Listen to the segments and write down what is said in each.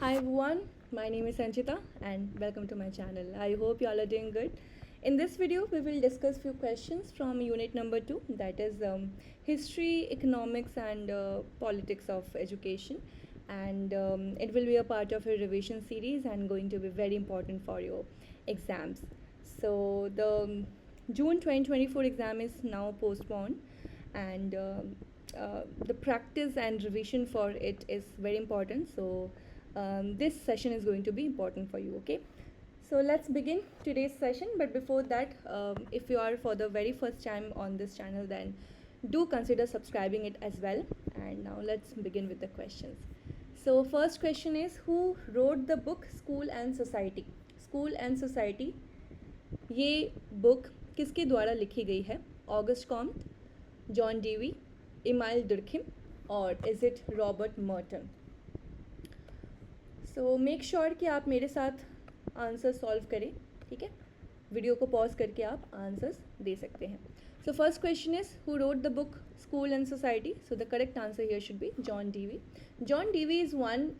Hi everyone, my name is Sanchita and welcome to my channel. I hope you all are doing good. In this video, we will discuss few questions from unit number 2, that is history, economics and politics of education, and it will be a part of a revision series and going to be very important for your exams. So the June 2024 exam is now postponed, and the practice and revision for it is very important. So this session is going to be important for you. Okay, so let's begin today's session. But before that, if you are for the very first time on this channel, then do consider subscribing it as well. And now let's begin with the questions. So first question is, who wrote the book School and Society? School and Society, ये book किसके द्वारा लिखी गई है? August Comte, John Dewey, Emile Durkheim और is it Robert Merton? So make sure कि आप मेरे साथ आंसर सॉल्व करें. ठीक है, वीडियो को पॉज करके आप आंसर्स दे सकते हैं. So first question is, who wrote the book school and society? So the correct answer here should B John Dewey. John Dewey is one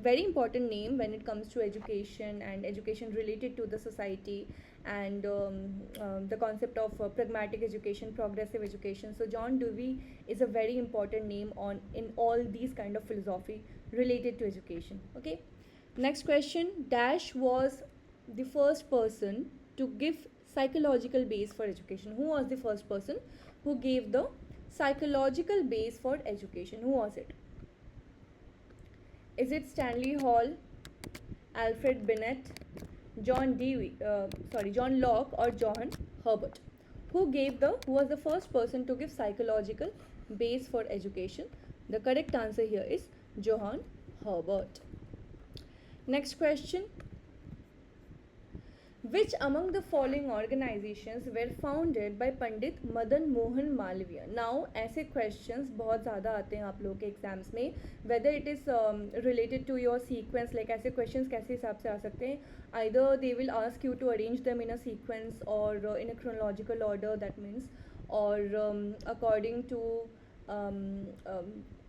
very important name when it comes to education and education related to the society and the concept of pragmatic education, progressive education. So John Dewey is a very important name on in all these kind of philosophy related to education. Okay, next question, Dash was the first person to give psychological base for education. Who was the first person who gave the psychological base for education? Who was it? Is it Stanley Hall, Alfred Binet, John Locke or John Herbert? Who was the first person to give psychological base for education? The correct answer here is John Herbert. Next question, which among the following organizations were founded by Pandit Madan Mohan Malaviya? Now ऐसे questions बहुत ज़्यादा आते हैं आप लोगों के exams में, whether it is related to your sequence. Like ऐसे क्वेश्चंस कैसे हिसाब से आ सकते हैं? Either they will ask you to arrange them in a sequence और in a chronological order, that means, और अकॉर्डिंग टू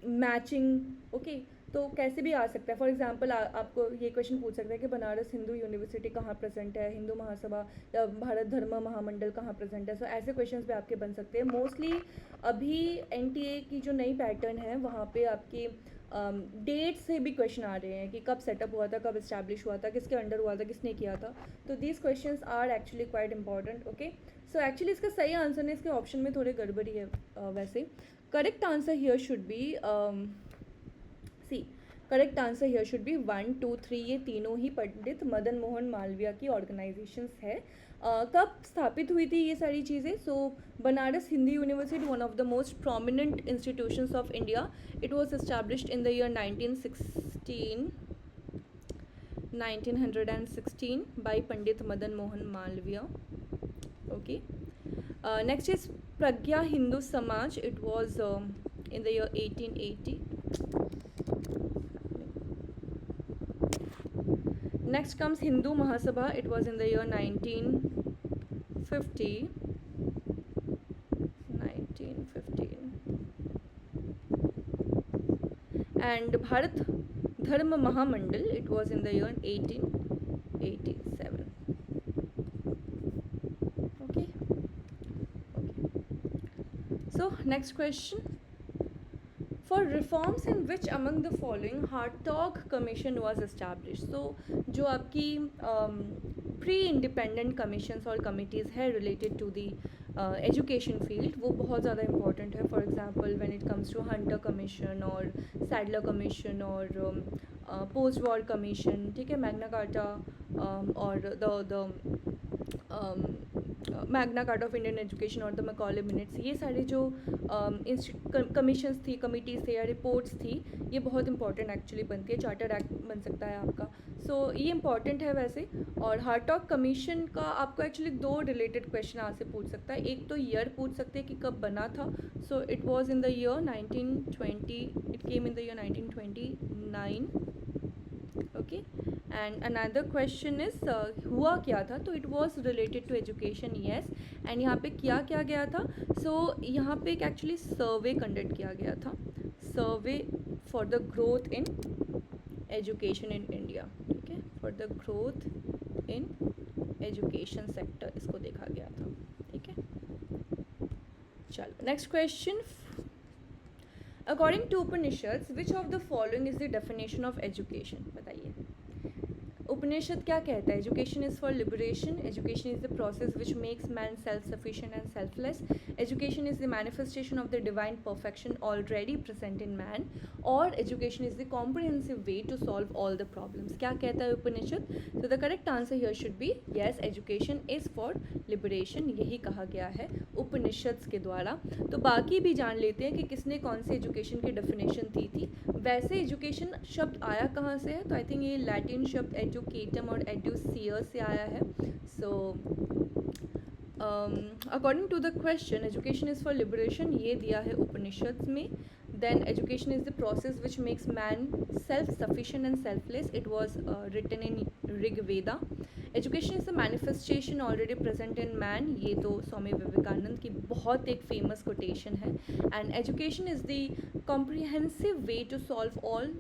मैचिंग. ओके, तो कैसे भी आ सकता है. फॉर एग्जांपल आपको ये क्वेश्चन पूछ सकता है कि बनारस हिंदू यूनिवर्सिटी कहाँ प्रेजेंट है, हिंदू महासभा या भारत धर्म महामंडल कहाँ प्रेजेंट है. सो ऐसे क्वेश्चंस पे आपके बन सकते हैं. मोस्टली अभी एनटीए की जो नई पैटर्न है वहाँ पे आपके डेट से भी क्वेश्चन आ रहे हैं कि कब सेटअप हुआ था, कब इस्टेब्लिश हुआ था, किसके अंडर हुआ था, किसने किया था. तो these questions are actually quite important. Okay, so actually इसका सही आंसर नहीं, इसके ऑप्शन में थोड़ी गड़बड़ी है. वैसे correct answer here should be C, correct answer here should be 1, 2, 3. ये तीनों ही पंडित मदन मोहन मालवीय की ऑर्गेनाइजेशंस है. कब स्थापित हुई थी ये सारी चीज़ें? So Banaras Hindu university, one of the most prominent institutions of India. It was established in the year 1916 by Pandit Madan Mohan Malaviya. Okay, next is Prajna Hindu Samaj. It was in the year 1880. Next comes Hindu Mahasabha. It was in the year 1915. And Bharat Dharma Mahamandal, it was in the year 1887. Okay. So next question, for reforms in which among the following Hartog Commission was established? So जो आपकी pre independent commissions और committees है related to the education field, वो बहुत ज़्यादा important है. For example when it comes to Hunter commission और Sadler commission और पोस्ट वॉर कमीशन. ठीक है, मैग्ना कार्टा और the Magna Carta of Indian education और द मैकॉले मिनट्स, ये सारे जो कमीशंस थी, कमिटीज़ थे या रिपोर्ट्स थी, ये बहुत इंपॉर्टेंट एक्चुअली बनती है. चार्टर एक्ट बन सकता है आपका. सो ये इंपॉर्टेंट है वैसे. और हार्टॉग कमीशन का आपको एक्चुअली 2 रिलेटेड क्वेश्चन यहाँ से पूछ सकता है. एक तो ईयर पूछ सकते हैं कि कब बना था. So it was in the year 1920, it came in the year 1929. Okay, and another question is हुआ क्या था? तो it was related to education, yes. And यहाँ पे क्या किया गया था? सो यहाँ पे एक एक्चुअली सर्वे कंडक्ट किया गया था, survey for the growth in education in India, ठीक है, for the growth in education sector इसको देखा गया था, ठीक है। चलो next question, according to Upanishads which of the following is the definition of education, बताइए उपनिषद क्या कहता है? Education is for liberation, education is the process which makes man self sufficient and selfless, education is the manifestation of the divine perfection already present in man, और education is the comprehensive way to solve all the problems. क्या कहता है उपनिषद? तो the correct answer here should be yes, education is for liberation, यही कहा गया है उपनिषद के द्वारा। तो बाकी भी जान लेते हैं कि किसने कौन सी एजुकेशन की डेफिनेशन दी थी। वैसे एजुकेशन शब्द आया कहाँ से है? तो आई थिंक ये लैटिन शब्द एजुकेटम और एडुसियर से आया है। So according to the question education is for liberation ये दिया है उपनिषद में। Then education is the process which makes man self-sufficient and selfless. It was written in Rig Veda. Education is the manifestation already present in man. ये तो स्वामी विवेकानंद की बहुत एक famous quotation है. And education is the comprehensive way to solve all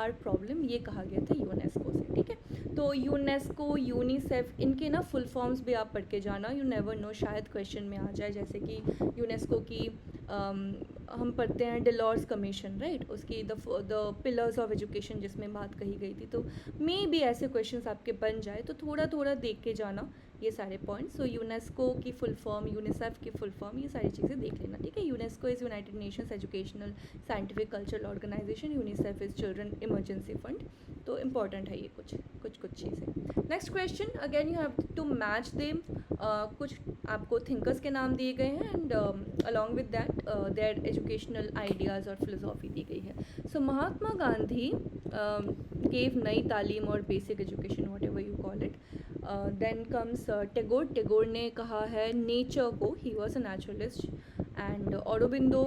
our problem. ये कहा गया था यूनेस्को से, ठीक है। तो यूनेस्को, यूनिसेफ, इनके ना फुल फॉर्म्स भी आप पढ़ के जाना, यू नेवर नो, शायद क्वेश्चन में आ जाए। जैसे कि यूनेस्को की हम पढ़ते हैं डिलॉर्स कमीशन, राइट, उसकी द पिलर्स ऑफ एजुकेशन जिसमें बात कही गई थी। तो मे भी ऐसे क्वेश्चंस आपके बन जाए, तो थोड़ा थोड़ा देख के जाना ये सारे पॉइंट्स। सो यूनेस्को की फुल फॉर्म, यूनिसेफ की फुल फॉर्म, ये सारी चीज़ें देख लेना, ठीक है। UNESCO is United Nations educational scientific cultural organisation, UNICEF is children emergency fund. तो इम्पॉर्टेंट है ये कुछ चीज़ें। Next question, again you have to match them. कुछ आपको थिंकर्स के नाम दिए गए हैं and along with that their educational ideas और फिलोसॉफी दी गई है। सो महात्मा गांधी गेव नई तालीम और basic education, whatever you call it. Then comes Tagore ने कहा है नेचर को, he was a naturalist. And Aurobindo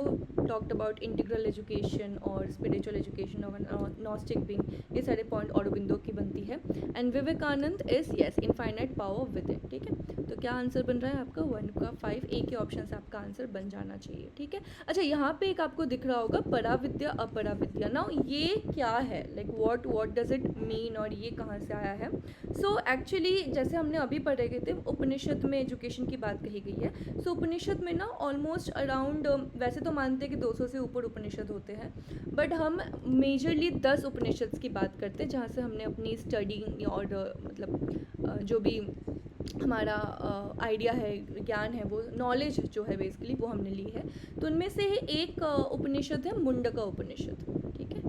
talked about integral education और spiritual education of gnostic being, ये सारे पॉइंट औरोबिंदो की बनती है। And Vivekananda is yes infinite power with it, ठीक है। तो क्या आंसर बन रहा है आपका? 1 का 5, ए के ऑप्शन से आपका आंसर बन जाना चाहिए, ठीक है। अच्छा, यहाँ पे एक आपको दिख रहा होगा पराविद्या अपराविद्या। नाउ ये क्या है, like what does it mean, और ये कहाँ से आया है? सो एक्चुअली जैसे हमने अभी पढ़े गए थे, उपनिषद में एजुकेशन की बात कही गई है। सो उपनिषद में ना ऑलमोस्ट अराउंड, वैसे तो मानते हैं कि 200 से ऊपर उपनिषद होते हैं, बट हम मेजरली 10 उपनिषद की बात करते हैं, जहाँ से हमने अपनी स्टडी और मतलब जो भी हमारा आइडिया है, ज्ञान है, वो नॉलेज जो है बेसिकली वो हमने ली है। तो उनमें से एक उपनिषद है मुंडका उपनिषद, ठीक है,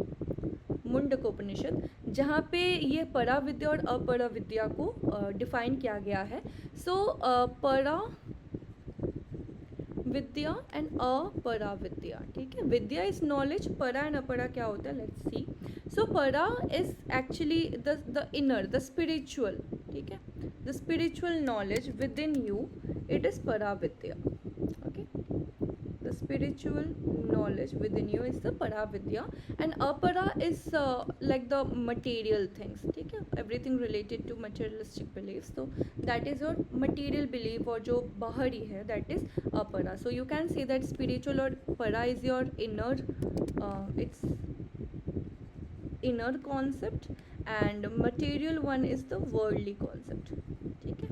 मुंडका उपनिषद, जहाँ पे ये पराविद्या और अपराविद्या को डिफाइन किया गया है। सो परा विद्या एंड अपराविद्या, ठीक है। विद्या इज नॉलेज, परा एंड अपरा क्या होता है, लेट्स सी। सो परा is actually the inner, the spiritual, ठीक है, the spiritual knowledge within you, it is पराविद्या, okay. The spiritual knowledge within you is the paravidya, and apara is like the material things, ठीक है, everything related to materialistic beliefs. So that is your material belief, और जो बाहरी है that is apara. So you can say that spiritual और para is your inner, it's inner concept, and material one is the worldly concept, ठीक है,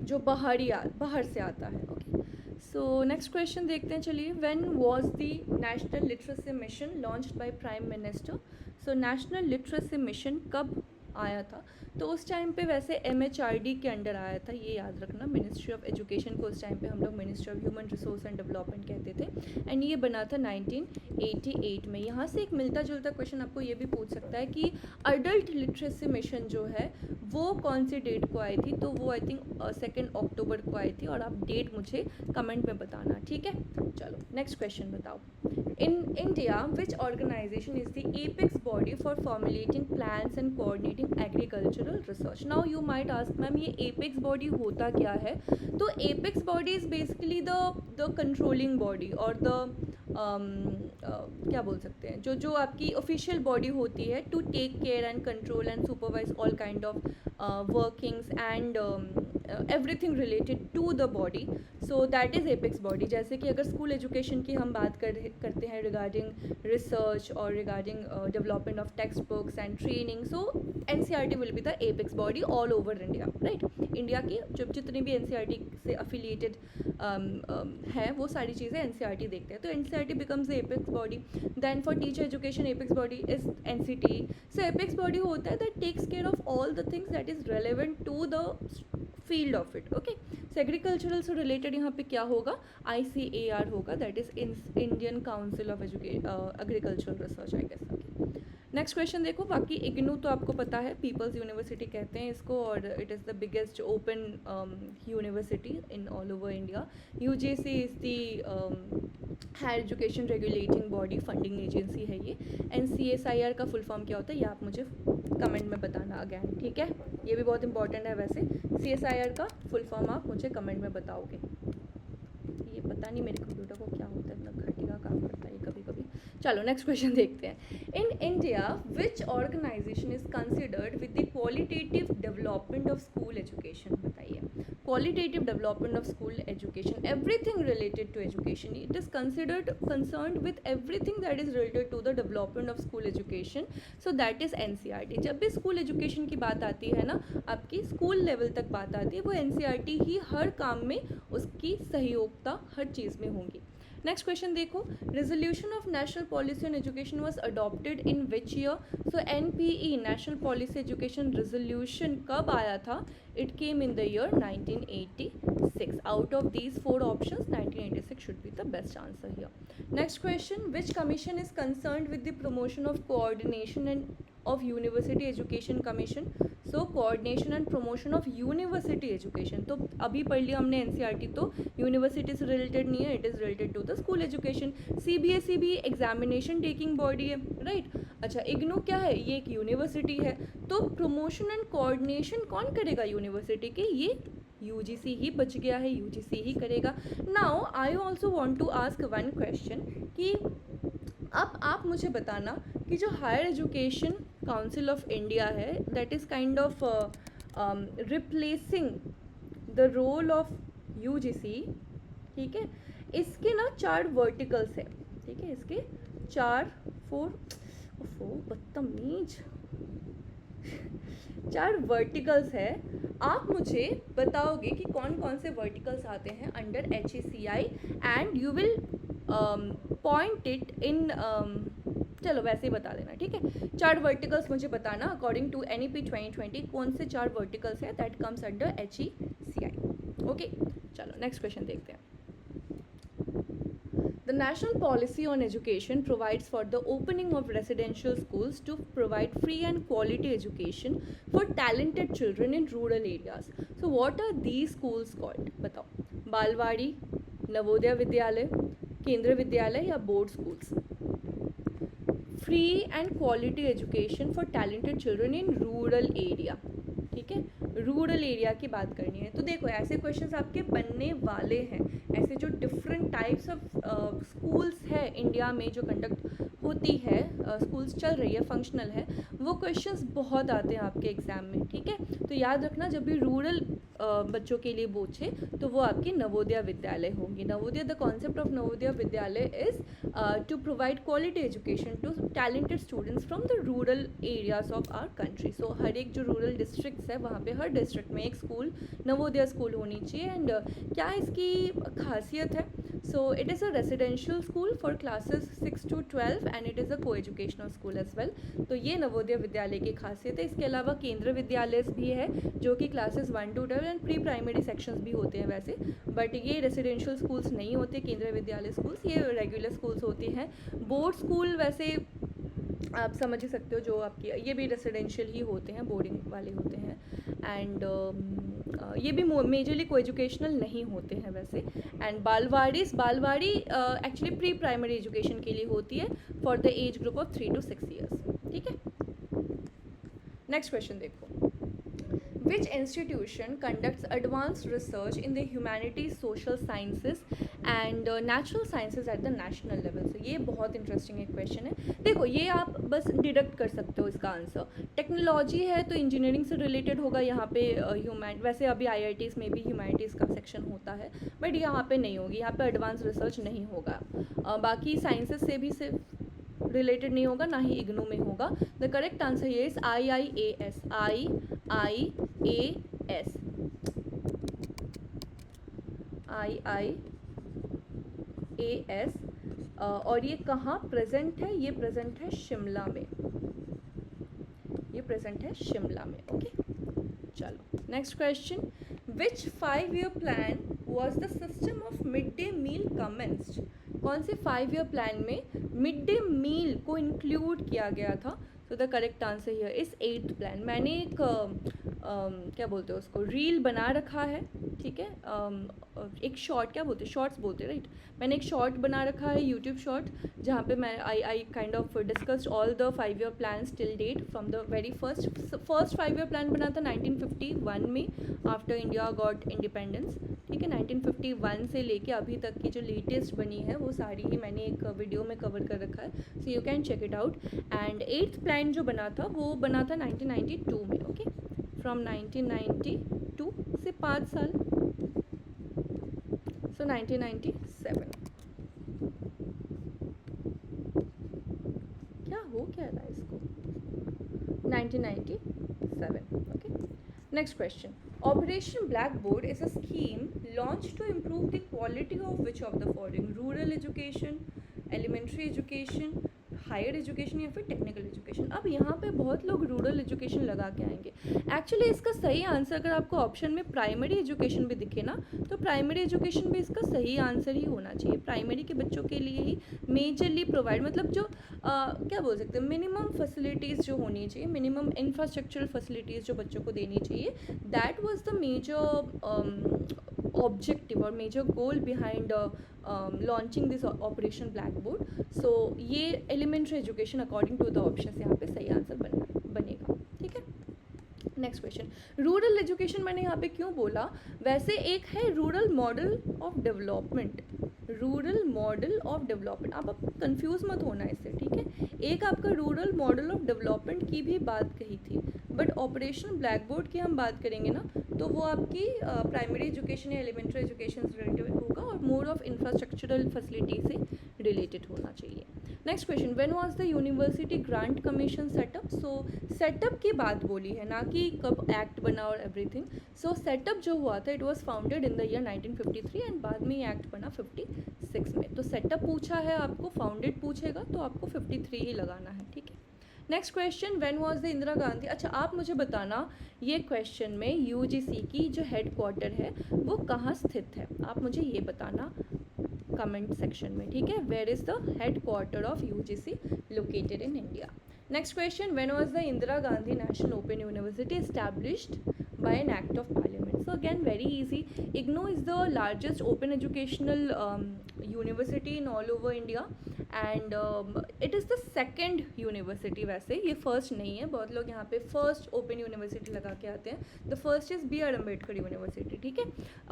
जो बाहर से आता है, ओके। सो नेक्स्ट क्वेश्चन देखते हैं, चलिए। When was the national literacy mission launched by prime minister? So national literacy mission कब आया था? तो उस टाइम पे वैसे MHRD के अंडर आया था, ये याद रखना। मिनिस्ट्री ऑफ एजुकेशन को उस टाइम पे हम लोग ministry of human resource and development कहते थे, एंड ये बना था 1988 में। यहाँ से एक मिलता जुलता क्वेश्चन आपको ये भी पूछ सकता है कि अडल्ट लिटरेसी मिशन जो है वो कौन सी डेट को आई थी? तो वो आई थिंक 2 अक्टूबर को आई थी, और आप डेट मुझे कमेंट में बताना, ठीक है। चलो नेक्स्ट क्वेश्चन बताओ। In India which organisation is the apex body for formulating plans and coordinating agricultural research? Now you might ask ma'am ये एपेक्स बॉडी होता क्या है? तो apex body is basically the controlling body, और the क्या बोल सकते हैं, जो आपकी ऑफिशियल बॉडी होती है to take care and control and supervise all kind of workings and everything related to the body, so that is apex body. जैसे कि अगर स्कूल एजुकेशन की हम बात करते हैं रिगार्डिंग रिसर्च और regarding development of text books and training, so NCERT will be the apex body all over India, right. India की जितनी भी NCERT से अफिलिएटेड है वो सारी चीज़ें NCERT देखते हैं, तो NCERT becomes the apex body. Then for teacher education apex body is NCTE. So apex body होता है that takes care of all the things that is relevant to the field of it. Okay, so agricultural से related यहाँ पे क्या होगा, ICAR होगा, that is Indian council of agricultural research, I guess. Okay, next question देखो. बाकी इग्नू तो आपको पता है, पीपल्स यूनिवर्सिटी कहते हैं इसको, और it is the biggest open university in all over India. UGC इज़ the higher education regulating body, funding agency है ये. CSIR का फुल फॉर्म क्या होता है ये आप मुझे कमेंट में बताना अगैन, ठीक है. ये भी बहुत इंपॉर्टेंट है वैसे. CSIR का फुल फॉर्म आप मुझे कमेंट में बताओगे. ये पता नहीं मेरे कंप्यूटर को क्या होता है, इतना घटिया काम करता है कभी कभी. चलो नेक्स्ट क्वेश्चन देखते हैं. In India which organisation is considered with the qualitative development of school education. बताइए, qualitative development of school education, everything related to education. It is considered concerned with everything that is related to the development of school education, so that is NCERT. जब भी school education की बात आती है ना, आपकी school level तक बात आती है, वो NCERT ही हर काम में उसकी सहयोगिता हर चीज़ में होंगी. नेक्स्ट क्वेश्चन देखो. Resolution of national policy on education was adopted in which year. So NPE national policy education resolution कब आया था? It came in the year 1986. Out of these 4 options 1986 should be the best answer here. Next question. Which commission is concerned with the promotion of coordination and of University Education Commission. So coordination and promotion of university education. तो अभी पढ़ लिया हमने NCERT, तो university से related नहीं है, it is related to the school education. CBSE भी एग्जामिनेशन टेकिंग बॉडी है, राइट. अच्छा, इग्नू क्या है? ये एक यूनिवर्सिटी है. तो प्रमोशन एंड कोऑर्डिनेशन कौन करेगा यूनिवर्सिटी के? ये UGC ही बच गया है, UGC ही करेगा. Now I also want to ask one question कि अब आप मुझे बताना कि जो higher education council of India है, that is kind of replacing the role of UGC, ठीक है. इसके ना 4 वर्टिकल्स है, ठीक है. इसके 4 बदतमीज 4 वर्टिकल्स है. आप मुझे बताओगे कि कौन कौन से वर्टिकल्स आते हैं under HECI and you will point it in, चलो वैसे ही बता देना, ठीक है. 4 वर्टिकल्स मुझे बताना अकॉर्डिंग टू NEP 2020 कौन से 4 वर्टिकल्स हैं that comes under HECI. Okay, चलो नेक्स्ट क्वेश्चन देखते हैं. The national policy on education provides for the opening of residential schools to provide free and quality education for talented children in rural areas. So what are these schools called? बताओ. बालवाड़ी, नवोदय विद्यालय, केंद्रीय विद्यालय या board schools. Free and quality education for talented children in rural area, ठीक है. Rural area की बात करनी है तो देखो ऐसे क्वेश्चंस आपके बनने वाले हैं. ऐसे जो डिफरेंट टाइप्स ऑफ स्कूल्स है इंडिया में जो कंडक्ट होती है, स्कूल्स चल रही है, फंक्शनल है, वो क्वेश्चंस बहुत आते हैं आपके एग्ज़ाम में, ठीक है. तो याद रखना जब भी रूरल बच्चों के लिए पूछे तो वो आपकी नवोदय विद्यालय होंगी. Navodaya, the concept of Navodaya Vidyalaya is to provide quality education to talented students from the rural areas of our country. So हर एक जो रूरल डिस्ट्रिक्ट्स है वहाँ पे हर डिस्ट्रिक्ट में एक स्कूल, नवोदय स्कूल होनी चाहिए. एंड क्या इसकी खासियत है? So it is a residential school for classes 6 to 12 and it is a को एजुकेशनल स्कूल एज वेल. तो ये नवोदय विद्यालय की खासियत है. इसके अलावा केंद्रीय विद्यालय भी है जो कि classes 1 to 12 and pre primary sections भी होते हैं वैसे, बट ये रेसिडेंशियल स्कूल्स नहीं होते केंद्रीय विद्यालय स्कूल्स, ये रेगुलर स्कूल्स होती हैं. बोर्ड स्कूल वैसे आप समझ ही सकते हो जो आपकी, ये भी रेसिडेंशियल ही होते हैं, बोर्डिंग वाले होते हैं. एंड ये भी मेजरली को एजुकेशनल नहीं होते हैं वैसे. And balwadi actually pre primary education के लिए होती है for the age group of 3 to 6 years, ठीक है. नेक्स्ट क्वेश्चन देखो. Which institution conducts advanced research in the humanities, social sciences and natural sciences at the national level? So ये बहुत interesting एक क्वेश्चन है. देखो ये आप बस डिडक्ट कर सकते हो इसका आंसर. टेक्नोलॉजी है तो इंजीनियरिंग से रिलेटेड होगा यहाँ पे. वैसे अभी IITs में भी ह्यूमैनिटीज़ का सेक्शन होता है, बट यहाँ पे नहीं होगी. यहाँ पे एडवांस रिसर्च नहीं होगा. बाकी साइंसेस से भी सिर्फ रिलेटेड नहीं होगा, ना ही इग्नू में होगा. द करेक्ट आंसर ये इज IIAS. IIAS. IIAS. और ये कहाँ प्रेजेंट है? ये प्रेजेंट है शिमला में. ये प्रेजेंट है शिमला में. ओके चलो next question. Which 5-year plan was the system of mid day meal commenced? कौन से 5-year प्लान में मिड डे मील को इंक्लूड किया गया था? तो the correct answer here is 8th plan. मैंने एक क्या बोलते हैं उसको, रील बना रखा है. ठीक है, एक शॉर्ट, क्या बोलते हैं, शॉर्ट्स बोलते हैं राइट. मैंने एक शॉर्ट बना रखा है, यूट्यूब शॉर्ट, जहाँ पे मैं I kind of discussed all the 5-year plans till date from the very first 5-year plan बना था 1951 में आफ्टर इंडिया गॉट इंडिपेंडेंस. ठीक है, 1951 से लेके अभी तक की जो लेटेस्ट बनी है वो सारी ही मैंने एक वीडियो में कवर कर रखा है, so you can check it out. And 8th plan जो बना था वो बना था 1992 में. ओके, फ्रॉम 1992 से 5 साल, सो 1997. क्या हो क्या रहा है इसको? 1997. Okay, next question. Operation Blackboard is a scheme launched to improve the quality of which of the following? Rural education, elementary education, higher education या फिर टेक्निकल एजुकेशन. अब यहाँ पे बहुत लोग रूरल एजुकेशन लगा के आएंगे. एक्चुअली इसका सही आंसर अगर आपको ऑप्शन में प्राइमरी एजुकेशन भी दिखे ना, तो प्राइमरी एजुकेशन भी इसका सही आंसर ही होना चाहिए. प्राइमरी के बच्चों के लिए ही मेजरली प्रोवाइड, मतलब जो क्या बोल सकते हैं, मिनिमम फैसिलिटीज़ जो होनी चाहिए, मिनिमम इंफ्रास्ट्रक्चरल फैसिलिटीज़ जो बच्चों को देनी चाहिए, that was the major objective और major goal behind launching this operation blackboard. So ये elementary education according to the option यहाँ पे सही आंसर बनेगा. ठीक है, नेक्स्ट क्वेश्चन. रूरल एजुकेशन मैंने यहाँ पे क्यों बोला? वैसे एक है rural model of development. Rural model of development, आप कंफ्यूज मत होना इससे. ठीक है, एक आपका रूरल मॉडल ऑफ डेवलपमेंट की भी बात कही थी, बट ऑपरेशन ब्लैकबोर्ड की हम बात करेंगे ना, तो वो आपकी प्राइमरी एजुकेशन या एलिमेंट्री एजुकेशन से रिलेटेड होगा और मोर ऑफ इंफ्रास्ट्रक्चरल फैसिलिटी से रिलेटेड होना चाहिए. Next question. When was the university grant commission setup? So setup की बात बोली है, ना कि कब एक्ट बना और एवरीथिंग. सो सेटअप जो हुआ था, it was founded in the year 1953 and बाद में ये एक्ट बना 56 में. तो सेटअप पूछा है आपको, फाउंडेड पूछेगा तो आपको 53 ही लगाना है. ठीक है, next question. When was the Indira Gandhi? अच्छा, आप मुझे बताना ये क्वेश्चन में UGC की जो हेड क्वार्टर है वो कहाँ स्थित है, आप मुझे ये बताना कमेंट सेक्शन में. ठीक है, where is the headquarter of UGC located in India. Next question. When was the Indira Gandhi national open university established by an act of parliament? So again, very easy. IGNOU is the largest open educational university in all over India and it is the second university. वैसे ये first नहीं है, बहुत लोग यहाँ पे first open university लगा के आते हैं. The first is B.R. Ambedkar university. ठीक है,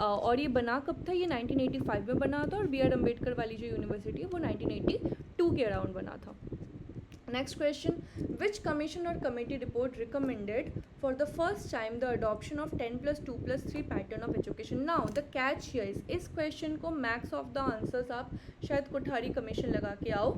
और ये बना कब था? ये 1985 में बना था, और B.R. अम्बेडकर वाली जो यूनिवर्सिटी है वो 1982 के अराउंड बना था. Next question. Which commission or committee report recommended for the first time the adoption of 10+2+3 pattern of education? Now the catch here is, इस question को max of the answers आप शायद कोठारी कमीशन लगा के आओ,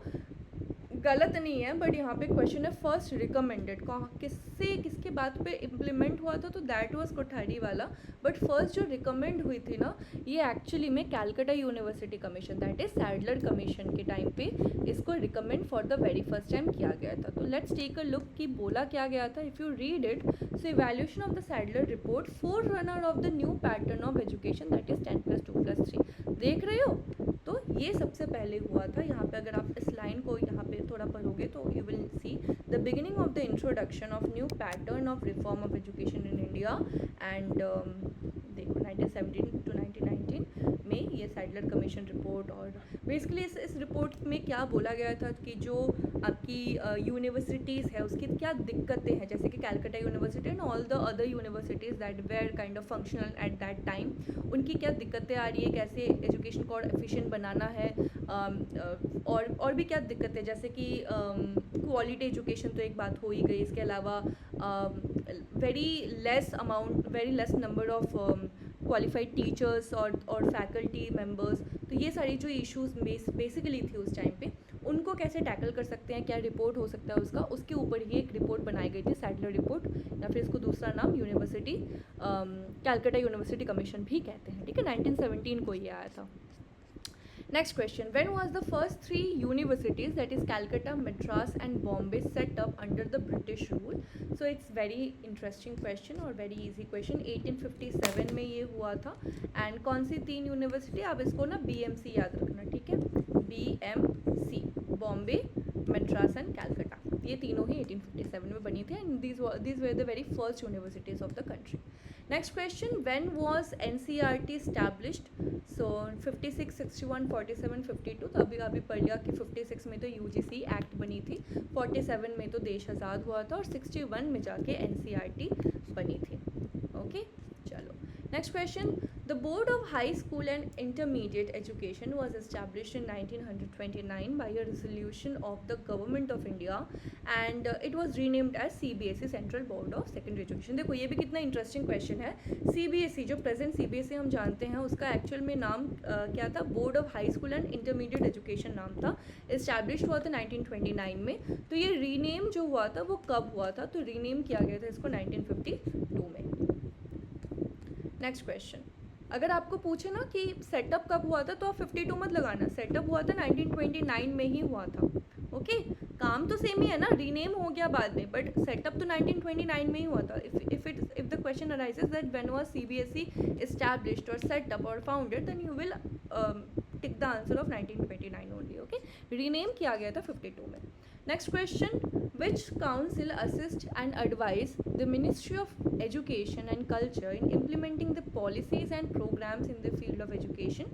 गलत नहीं है, बट यहाँ पे क्वेश्चन है फर्स्ट रिकमेंडेड, किसके बात पे इम्प्लीमेंट हुआ था, तो दैट वाज कोठारी वाला. बट फर्स्ट जो रिकमेंड हुई थी ना, ये एक्चुअली में Calcutta university commission, that is Sadler commission के टाइम पे इसको recommend for the very first time किया गया था. तो लेट्स टेक अ लुक कि बोला क्या गया था. If you read it, so evaluation of the Sadler report, four runner of the new pattern of education, that is 10+2+3. देख रहे हो, तो ये सबसे पहले हुआ था. यहाँ पे अगर आप इस लाइन को यहाँ पे थोड़ा पढ़ोगे तो you will see the beginning of the introduction of new pattern of reform of education in India. And देखो 1917 to 1919 में ये सैडलर कमीशन रिपोर्ट। और बेसिकली इस रिपोर्ट में क्या बोला गया था कि जो आपकी यूनिवर्सिटीज़ है उसकी क्या दिक्कतें हैं, जैसे कि Calcutta university and all the other universities that were kind of functional at that time, उनकी क्या दिक्कतें आ रही है, कैसे एजुकेशन को और एफिशिएंट बनाना है, और भी क्या दिक्कतें, जैसे कि क्वालिटी एजुकेशन तो एक बात हो ही गई, इसके अलावा very less number of qualified teachers और फैकल्टी मेंबर्स। तो ये सारी जो इश्यूज बेसिकली थी उस टाइम पे, उनको कैसे टैकल कर सकते हैं, क्या रिपोर्ट हो सकता है उसका, उसके ऊपर ही एक रिपोर्ट बनाई गई थी, सैडलर रिपोर्ट, या फिर इसको दूसरा नाम यूनिवर्सिटी कैलकाटा यूनिवर्सिटी कमीशन भी कहते हैं। ठीक है, 1917 को ये आया था। Next question, when was the first three universities, that is Calcutta, Madras and Bombay, set up under the British rule? So it's very interesting question और very easy question। 1857 में ये हुआ था। एंड कौन सी 3 यूनिवर्सिटी, आप इसको ना BMC याद रखना, ठीक है, BMC, बॉम्बे, मद्रास एंड कैलकाटा, ये तीनों ही 1857 में बनी थी, and these were the very first universities of the country। Next question, when was NCERT established? So 56, 61, 47, 52, तो अभी पढ़ लिया कि 56 में तो UGC एक्ट बनी थी, 47 में तो देश आज़ाद हुआ था, और 61 में जाके NCERT बनी थी। ओके, चलो next question, the board of high school and intermediate education was established in 1929 by a resolution of the government of India and it was renamed as CBSE, central board of secondary education. देखो ये भी कितना interesting question है। CBSE जो present CBSE हम जानते हैं, उसका एक्चुअल में नाम क्या था, board of high school and intermediate education नाम था, इस्टेब्लिश हुआ था 1929 में। तो ये रीनेम जो हुआ था वो कब हुआ था, तो रीनेम किया गया था इसको 1952 में। नेक्स्ट क्वेश्चन, अगर आपको पूछे ना कि सेटअप कब हुआ था, तो आप 52 मत लगाना, सेटअप हुआ था 1929 में ही हुआ था। ओके, काम तो सेम ही है ना, रीनेम हो गया बाद में, बट सेटअप तो 1929 में ही हुआ था। If the question arises that when was CBSE established or set up or founded, then you will tick the answer of 1929 only. Okay, rename किया गया था 52 में। Next question, which council assist and advise the ministry of education and culture in implementing the policies and programmes in the field of education,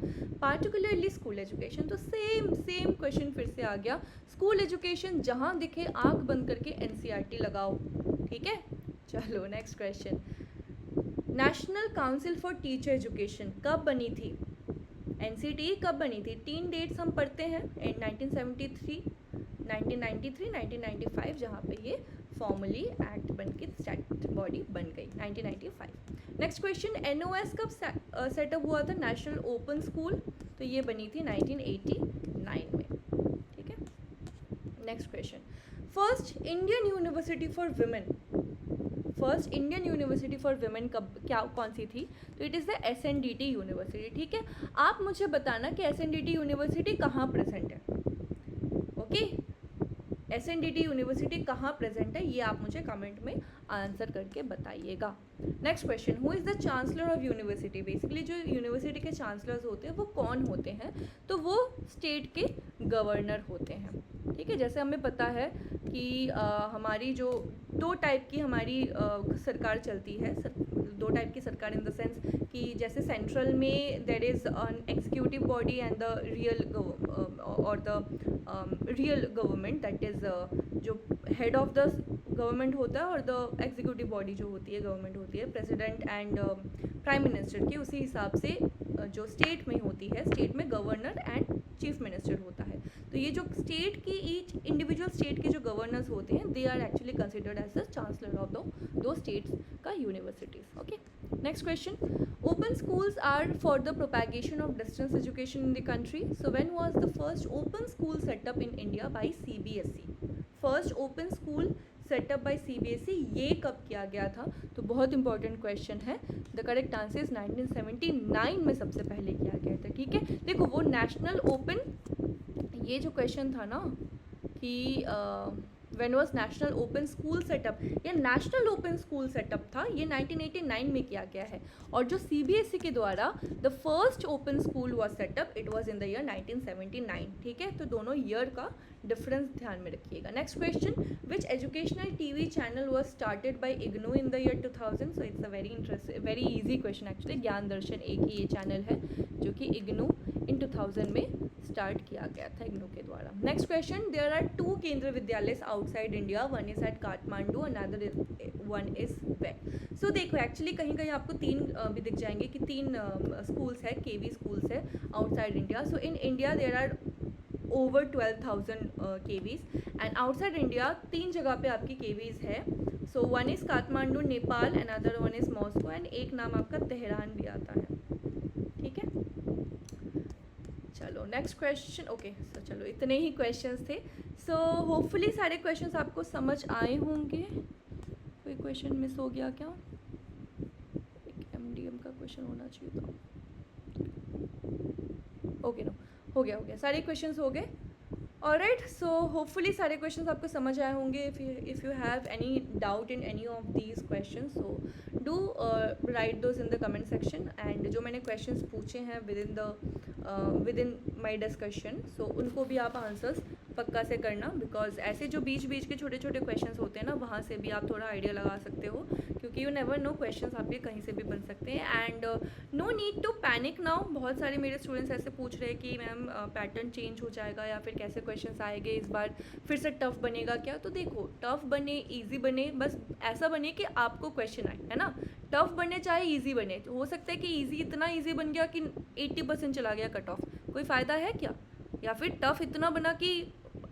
particularly school education. तो same question फिर से आ गया, school education जहाँ दिखे आंख बंद करके NCERT लगाओ। ठीक है, चलो next question, national council for teacher education कब बनी थी, NCTE कब बनी थी? 3 डेट्स हम पढ़ते हैं, 1973, 1993, 1995, जहाँ पे ये फॉर्मली एक्ट बन के स्टैट बॉडी बन गई 1995। नेक्स्ट क्वेश्चन, NOS कब सेटअप हुआ था, नेशनल ओपन स्कूल, तो ये बनी थी 1989 में। ठीक है, next question, first Indian university for women, first Indian university for women कौन सी थी, तो it is the SNDT university. ठीक है, आप मुझे बताना कि SNDT यूनिवर्सिटी कहाँ प्रेजेंट है। ओके, SNDT यूनिवर्सिटी कहाँ प्रेजेंट है, ये आप मुझे कमेंट में आंसर करके बताइएगा। Next question, who is the chancellor of university, basically जो यूनिवर्सिटी के चांसलर्स होते हैं वो कौन होते हैं, तो वो स्टेट के गवर्नर होते हैं। ठीक है, जैसे हमें पता है कि हमारी जो 2 टाइप की हमारी सरकार चलती है, 2 टाइप की सरकार इन द सेंस कि जैसे सेंट्रल में there is an executive body and the real government, that is जो हेड ऑफ द गवर्नमेंट होता है, और द एग्जीक्यूटिव बॉडी जो होती है गवर्नमेंट होती है प्रेसिडेंट एंड प्राइम मिनिस्टर की, उसी हिसाब से जो स्टेट में होती है, स्टेट में गवर्नर एंड चीफ मिनिस्टर होता है। तो ये जो स्टेट की ईच इंडिविजुअल स्टेट के जो गवर्नर्स होते हैं, they are actually considered as the chancellor of the states का universities. Okay, next question, open schools are for the propagation of distance education in the country, so when was the first open school set up in India by CBSE? first open school set up by CBSE, ये कब किया गया था, तो बहुत important question है। The correct answer is 1979 में सबसे पहले किया गया था। ठीक है, देखो वो नेशनल ओपन, ये जो क्वेश्चन था ना कि when was national open school setup, ये नेशनल ओपन स्कूल सेटअप था, ये 1989 में किया गया है। और जो सीबीएसई के द्वारा the first open school was setup, it was in the year 1979। ठीक है, तो दोनों ईयर का डिफरेंस ध्यान में रखिएगा। Next question, which educational TV channel was started by IGNOU in the year 2000? So it's a very easy question actually. ज्ञान दर्शन एक ही ये चैनल है जो कि इग्नू इन 2000 में स्टार्ट किया गया था इग्नू के द्वारा। Next question, there are 2 Kendriya Vidyalaya outside India, one is at Kathmandu, another one is where. So देखो एक्चुअली कहीं कहीं आपको 3 भी दिख जाएंगे कि 3 स्कूल्स है, केवी स्कूल्स है outside India. So in India there are over 12,000 KVs and outside India 3 जगह पे आपकी केवीज है। So one is Kathmandu Nepal, another one is Moscow, and एक नाम आपका तेहरान भी आता है। ठीक है, चलो नेक्स्ट क्वेश्चन। ओके, सो चलो इतने ही क्वेश्चंस थे। सो होपफुली सारे क्वेश्चंस आपको समझ आए होंगे। कोई क्वेश्चन मिस हो गया क्या? एक एमडीएम का क्वेश्चन होना चाहिए था। ओके, नो, हो गया, सारे क्वेश्चंस हो गए। ऑलराइट, सो होपफुली सारे क्वेश्चंस आपको समझ आए होंगे। If you have any doubt in any of these questions, so do right those in the comment section. And जो मैंने क्वेश्चंस पूछे हैं विद इन माई डिस्कशन, सो उनको भी आप आंसर्स पक्का से करना, बिकॉज ऐसे जो बीच बीच के छोटे छोटे क्वेश्चंस होते हैं ना, वहाँ से भी आप थोड़ा आइडिया लगा सकते हो, क्योंकि यू नेवर नो, क्वेश्चंस आपके कहीं से भी बन सकते हैं। And no need to panic now. बहुत सारे मेरे स्टूडेंट्स ऐसे पूछ रहे हैं कि मैम पैटर्न चेंज हो जाएगा या फिर कैसे क्वेश्चंस आएंगे इस बार, फिर से टफ बनेगा क्या? तो देखो, टफ बने ईजी बने, बस ऐसा बने कि आपको क्वेश्चन आए, है ना। टफ बने चाहे ईजी बने, तो हो सकता है कि ईजी इतना ईजी बन गया कि 80% चला गया कट ऑफ, कोई फ़ायदा है क्या? या फिर टफ इतना बना कि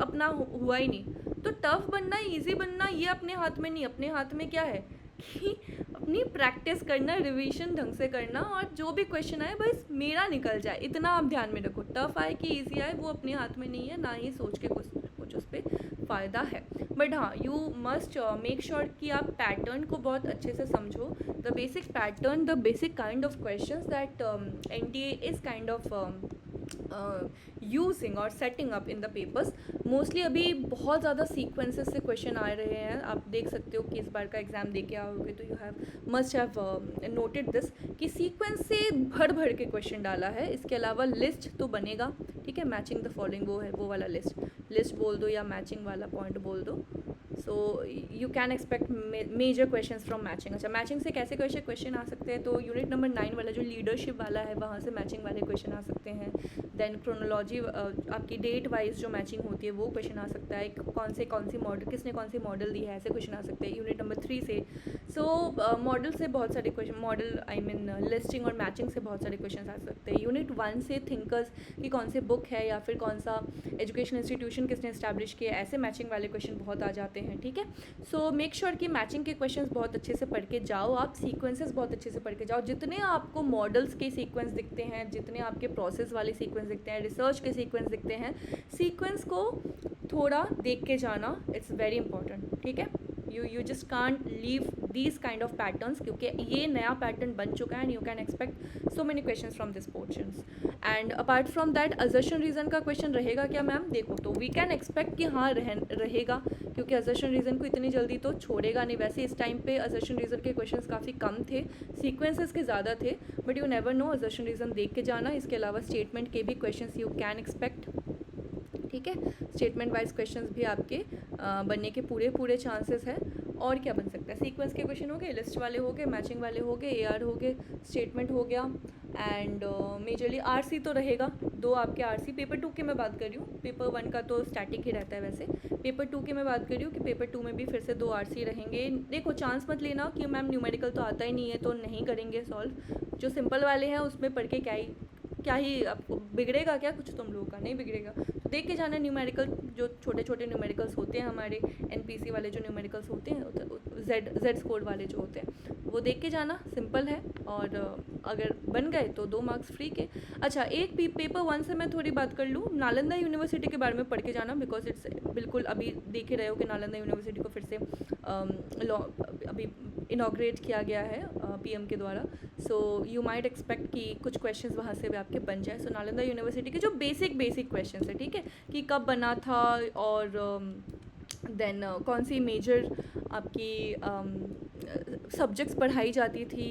अपना हुआ ही नहीं। तो टफ बनना ईजी बनना ये अपने हाथ में नहीं, अपने हाथ में क्या है कि अपनी प्रैक्टिस करना, रिवीजन ढंग से करना, और जो भी क्वेश्चन आए बस मेरा निकल जाए, इतना आप ध्यान में रखो। टफ आए कि इजी आए वो अपने हाथ में नहीं है, ना ही सोच के कुछ उस पर फ़ायदा है। बट हाँ, यू मस्ट मेक श्योर कि आप पैटर्न को बहुत अच्छे से समझो, the basic pattern, the basic kind of questions that NTA is kind of using और setting up in the papers. Mostly अभी बहुत ज़्यादा सीक्वेंसेस से क्वेश्चन आ रहे हैं। आप देख सकते हो कि इस बार का एग्ज़ाम दे के आओगे तो you have must have noted this कि सीक्वेंस से भर भर के क्वेश्चन डाला है। इसके अलावा लिस्ट तो बनेगा, ठीक है, मैचिंग द फॉलोइंग वो है, वो वाला लिस्ट बोल दो या मैचिंग वाला पॉइंट बोल दो। So you can expect major questions from matching. अच्छा, मैचिंग से कैसे कैसे क्वेश्चन आ सकते हैं? तो यूनिट नंबर 9 वाला जो लीडरशिप वाला है, वहाँ से मैचिंग वाले क्वेश्चन आ सकते हैं। देन क्रोनोलॉजी, आपकी डेट वाइज जो मैचिंग होती है वो क्वेश्चन आ सकता है। कौन सी मॉडल, किसने कौन सी मॉडल दी है, ऐसे क्वेश्चन आ सकते हैं यूनिट नंबर 3 से। सो मॉडल से बहुत सारे question, model I mean listing और मैचिंग से बहुत सारे क्वेश्चन आ सकते हैं। यूनिट 1 से थिंकर्स की कौन से बुक है या फिर कौन सा एजुकेशन इंस्टीट्यूशन किसने इस्टेब्लिश किया, ऐसे मैचिंग वाले क्वेश्चन बहुत आ जाते हैं। ठीक है, सो मेक श्योर कि मैचिंग के क्वेश्चंस बहुत अच्छे से पढ़ के जाओ, आप सीक्वेंसेस बहुत अच्छे से पढ़ के जाओ। जितने आपको मॉडल्स के सीक्वेंस दिखते हैं, जितने आपके प्रोसेस वाले सीक्वेंस दिखते हैं, रिसर्च के सीक्वेंस दिखते हैं, सीक्वेंस को थोड़ा देख के जाना, इट्स वेरी इंपॉर्टेंट। ठीक है, you just can't leave these kind of patterns, क्योंकि ये नया पैटर्न बन चुका है and you can expect so many questions from this portions. And apart from that, assertion reason का क्वेश्चन रहेगा क्या मैम? देखो, तो वी कैन एक्सपेक्ट कि हाँ रहेगा, क्योंकि असर्शन रीज़न को इतनी जल्दी तो छोड़ेगा नहीं। वैसे इस टाइम पे असर्शन रीज़न के क्वेश्चंस काफ़ी कम थे, सीक्वेंसेस के ज़्यादा थे, but you never know, assertion reason देख के जाना। इसके अलावा स्टेटमेंट के भी क्वेश्चंस यू कैन एक्सपेक्ट। ठीक है, स्टेटमेंट वाइज क्वेश्चंस भी आपके बनने के पूरे चांसेस है। और क्या बन सकता है? सीक्वेंस के क्वेश्चन हो गए, लिस्ट वाले हो गए, मैचिंग वाले हो गए, एआर हो गए, स्टेटमेंट हो गया, एंड मेजरली आरसी तो रहेगा। 2 आपके आरसी, पेपर 2 की मैं बात कर रही हूँ, पेपर 1 का तो स्टैटिक ही रहता है। वैसे पेपर 2 की मैं बात कर रही हूँ कि पेपर 2 में भी फिर से 2 आरसी रहेंगे। देखो, चांस मत लेना कि मैम न्यूमेरिकल तो आता ही नहीं है तो नहीं करेंगे सॉल्व। जो सिंपल वाले हैं उसमें पढ़ के क्या ही आपको बिगड़ेगा क्या? कुछ तुम लोगों का नहीं बिगड़ेगा। तो देख के जाना न्यूमेरिकल, जो छोटे छोटे न्यूमेरिकल्स होते हैं हमारे एनपीसी वाले, जो न्यूमेरिकल्स होते हैं, जेड स्कोर वाले जो होते हैं, वो देख के जाना, सिंपल है। और अगर बन गए तो 2 मार्क्स फ्री के। अच्छा, एक पेपर 1 से मैं थोड़ी बात कर लूँ, नालंदा यूनिवर्सिटी के बारे में पढ़ के जाना, बिकॉज इट्स बिल्कुल अभी देख ही रहे हो कि नालंदा यूनिवर्सिटी को फिर से अभी इनॉग्रेट किया गया है पीएम के द्वारा। सो यू माइट एक्सपेक्ट कि कुछ क्वेश्चंस वहाँ से भी आपके बन जाए। सो नालंदा यूनिवर्सिटी के जो बेसिक क्वेश्चंस है, ठीक है, कि कब बना था और देन कौन सी मेजर आपकी सब्जेक्ट्स पढ़ाई जाती थी,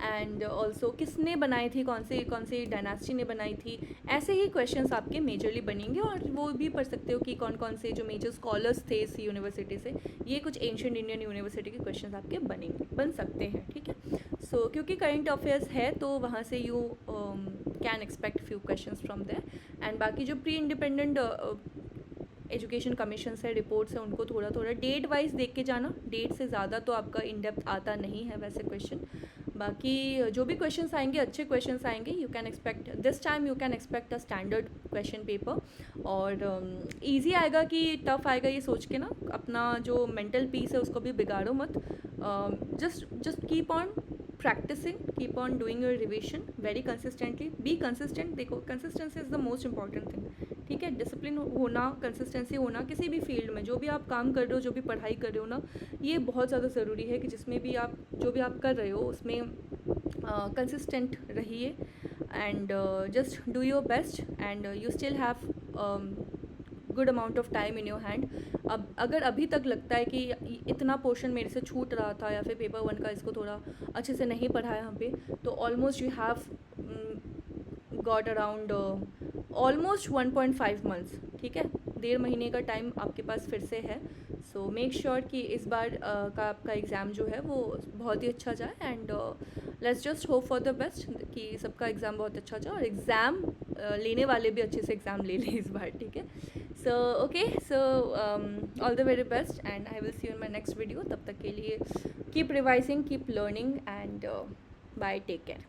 एंड ऑल्सो किसने बनाई थी, कौन सी डायनास्टी ने बनाई थी। ऐसे ही क्वेश्चंस आपके मेजरली बनेंगे, और वो भी पढ़ सकते हो कि कौन कौन से जो मेजर स्कॉलर्स थे इस यूनिवर्सिटी से। ये कुछ एंशियंट इंडियन यूनिवर्सिटी के क्वेश्चंस आपके बन सकते हैं, ठीक है। सो क्योंकि करंट अफेयर्स है तो वहाँ से you can expect few questions from there. And बाकी जो प्री इंडिपेंडेंट एजुकेशन कमीशन से रिपोर्ट्स है उनको थोड़ा थोड़ा डेट वाइज देख के जाना, डेट से ज़्यादा तो आपका इन डेप्थ आता नहीं है वैसे क्वेश्चन। बाकी जो भी क्वेश्चंस आएंगे अच्छे क्वेश्चंस आएंगे, you can expect this time you can expect a standard question paper. और इजी आएगा कि टफ आएगा ये सोच के ना अपना जो मेंटल पीस है उसको भी बिगाड़ो मत। Just keep on practicing, keep on doing your revision very consistently, be consistent। देखो consistency is the most important thing, ठीक है। डिसिप्लिन होना, कंसिस्टेंसी होना किसी भी फील्ड में, जो भी आप काम कर रहे हो, जो भी पढ़ाई कर रहे हो ना, ये बहुत ज़्यादा ज़रूरी है कि जिसमें भी आप जो भी आप कर रहे हो उसमें कंसिस्टेंट रहिए, and just do your best, and you still have good amount of time in your hand. अब अगर अभी तक लगता है कि इतना पोर्शन मेरे से छूट रहा था, या फिर पेपर 1 का इसको थोड़ा अच्छे से नहीं पढ़ा है यहाँ पे, तो almost you have got around almost 1.5 months, ठीक है। 1.5 महीने का टाइम आपके पास फिर से है। सो मेक श्योर कि इस बार का आपका एग्ज़ाम जो है वो बहुत ही अच्छा जाए, and let's just hope for the best कि सबका एग्ज़ाम बहुत अच्छा जाए, और एग्ज़ाम लेने वाले भी अच्छे से एग्ज़ाम ले लें इस बार, ठीक है। So okay, so all the very best, and I will see you in my next video. तब तक के लिए keep revising, keep learning, and bye, take care.